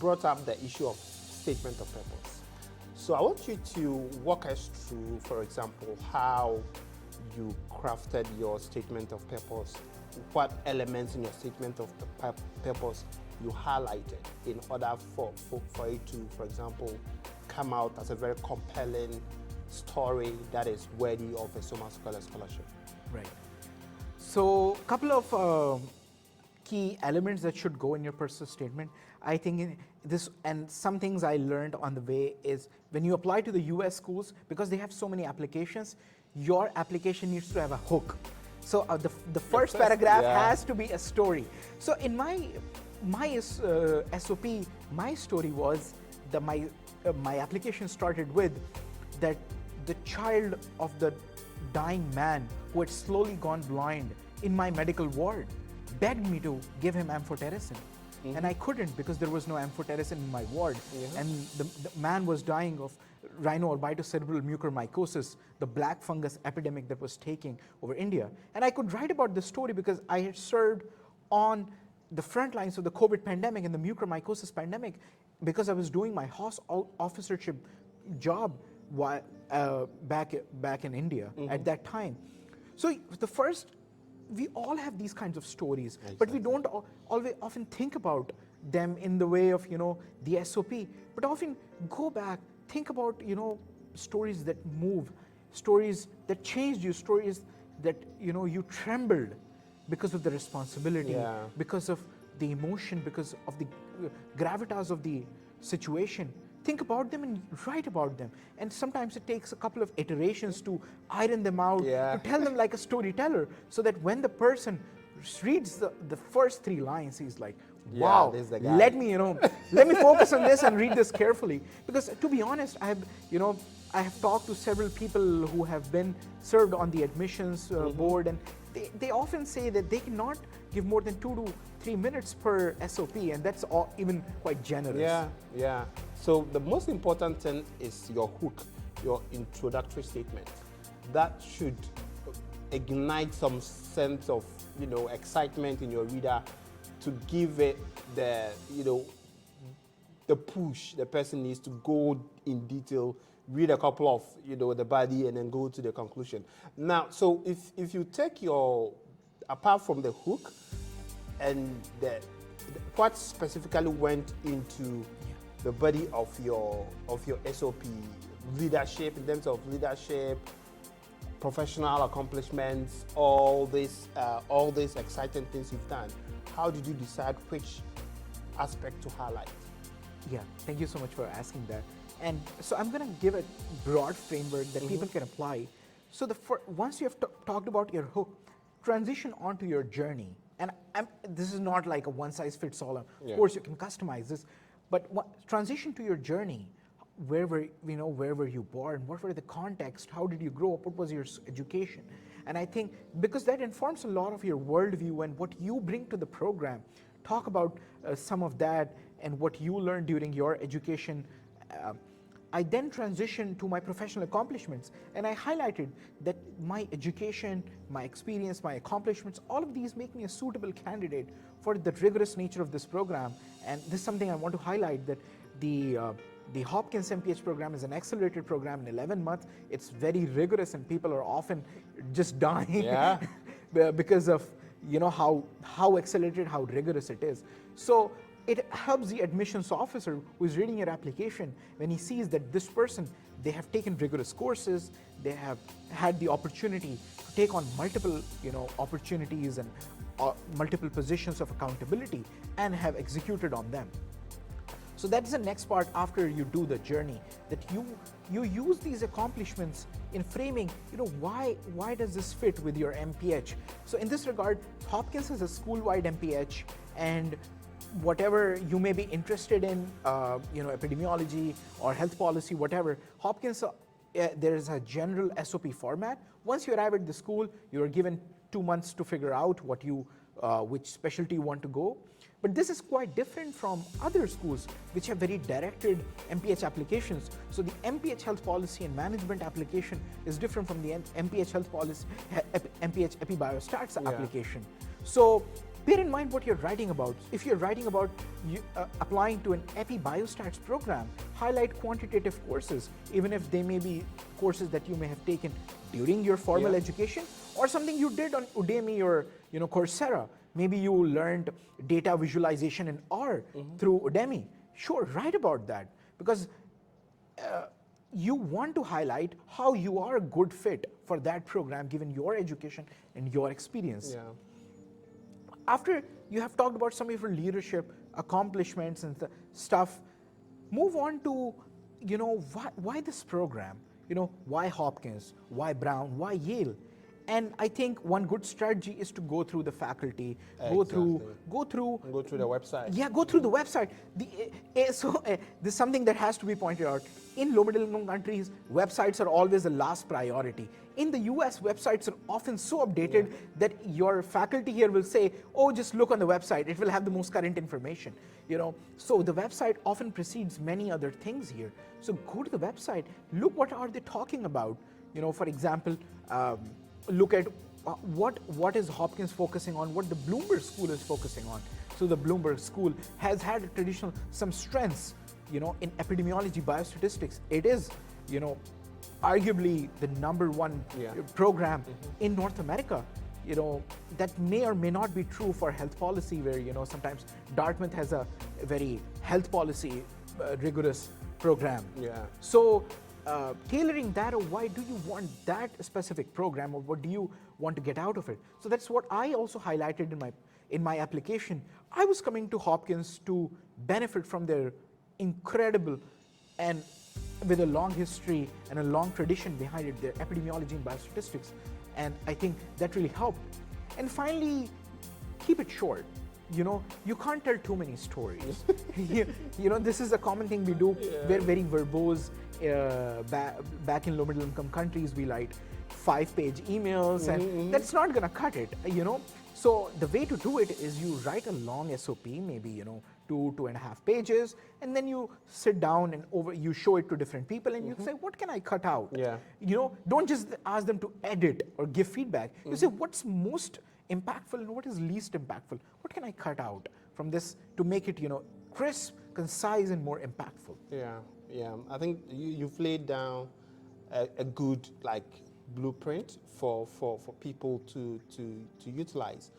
brought up the issue of statement of purpose. So I want you to walk us through, for example, how you crafted your statement of purpose, what elements in your statement of purpose you highlighted in order for it to, for example, come out as a very compelling story that is worthy of a Soma Scholar Scholarship. Right. So a couple of key elements that should go in your personal statement. I think in this, and some things I learned on the way is when you apply to the US schools, because they have so many applications, your application needs to have a hook. So the first paragraph has to be a story. So in my SOP, my story was that my application started with that the child of the dying man who had slowly gone blind in my medical ward begged me to give him amphotericin. And I couldn't because there was no amphotericin in my ward. And the man was dying of rhino-orbitocerebral mucormycosis, the black fungus epidemic that was taking over India. And I could write about this story because I had served on the front lines of the COVID pandemic and the mucormycosis pandemic because I was doing my house officership job back in India at that time. So the first, we all have these kinds of stories, but we don't always often think about them in the way of, the SOP, but often go back, think about, stories that move, stories that changed you, stories that, you trembled because of the responsibility, because of the emotion, because of the gravitas of the situation. Think about them and write about them. And sometimes it takes a couple of iterations to iron them out, to tell them like a storyteller, so that when the person reads the first 3 lines, he's like, wow, let me focus on this and read this carefully. Because to be honest, I have talked to several people who have been served on the admissions board, and they often say that they cannot give more than 2 to 3 minutes per SOP, and that's even quite generous. So the most important thing is your hook, your introductory statement. That should ignite some sense of, excitement in your reader to give it the push the person needs to go in detail, read a couple of, the body, and then go to the conclusion. Now, so if you take apart from the hook and what specifically went into the body of your SOP, leadership, in terms of leadership, professional accomplishments, all these exciting things you've done, how did you decide which aspect to highlight? Yeah, thank you so much for asking that. And so I'm going to give a broad framework that people can apply. So once you have talked about your hook, transition onto your journey. And this is not like a one-size-fits-all. Of course, you can customize this, but transition to your journey. Where were you born? What were the context? How did you grow up? What was your education? And I think because that informs a lot of your worldview and what you bring to the program. Talk about some of that and what you learned during your education. I then transitioned to my professional accomplishments, and I highlighted that my education, my experience, my accomplishments, all of these make me a suitable candidate for the rigorous nature of this program. And this is something I want to highlight, that the Hopkins MPH program is an accelerated program in 11 months. It's very rigorous, and people are often just dying because of how accelerated, how rigorous it is. So it helps the admissions officer who is reading your application when he sees that this person, they have taken rigorous courses, they have had the opportunity to take on multiple opportunities and multiple positions of accountability and have executed on them. So that's the next part after you do the journey, that you use these accomplishments in framing, why does this fit with your MPH? So in this regard, Hopkins is a school-wide MPH, and whatever you may be interested in, epidemiology or health policy, whatever, Hopkins, there is a general SOP format. Once you arrive at the school, you are given 2 months to figure out which specialty you want to go. But this is quite different from other schools which have very directed MPH applications. So the MPH health policy and management application is different from the MPH health policy, MPH epibiostats application. So bear in mind what you're writing about. If you're writing about applying to an EPI biostats program, highlight quantitative courses, even if they may be courses that you may have taken during your formal education, or something you did on Udemy or Coursera. Maybe you learned data visualization in R through Udemy. Sure, write about that, because you want to highlight how you are a good fit for that program given your education and your experience. Yeah. After you have talked about some of your leadership accomplishments and stuff, move on to, why this program? Why Hopkins? Why Brown? Why Yale? And I think one good strategy is to go through the faculty, go through the website. Yeah, go through the website. This is something that has to be pointed out. In low middle income countries, websites are always the last priority. In the US, websites are often so updated that your faculty here will say, oh, just look on the website. It will have the most current information. So the website often precedes many other things here. So go to the website, look what are they talking about. For example, look at what is Hopkins focusing on, what the Bloomberg School is focusing on. So the Bloomberg School has had some strengths, in epidemiology, biostatistics. It is, arguably the #1 program in North America. That may or may not be true for health policy, where, sometimes Dartmouth has a very health policy rigorous program. Yeah. So tailoring that, or why do you want that specific program, or what do you want to get out of it? So that's what I also highlighted in my application. I was coming to Hopkins to benefit from their incredible and with a long history and a long tradition behind it, their epidemiology and biostatistics. And I think that really helped. And finally, keep it short. You can't tell too many stories. This is a common thing we do. Yeah. We're very verbose. Back in low middle income countries, we write 5-page emails, and that's not gonna cut it. So the way to do it is you write a long SOP, maybe 2.5 pages, and then you sit down and you show it to different people, and you say, what can I cut out? Yeah. Don't just ask them to edit or give feedback. You say, what's most impactful and what is least impactful? What can I cut out from this to make it, crisp, concise, and more impactful? Yeah. I think you've laid down a good blueprint for people to utilize.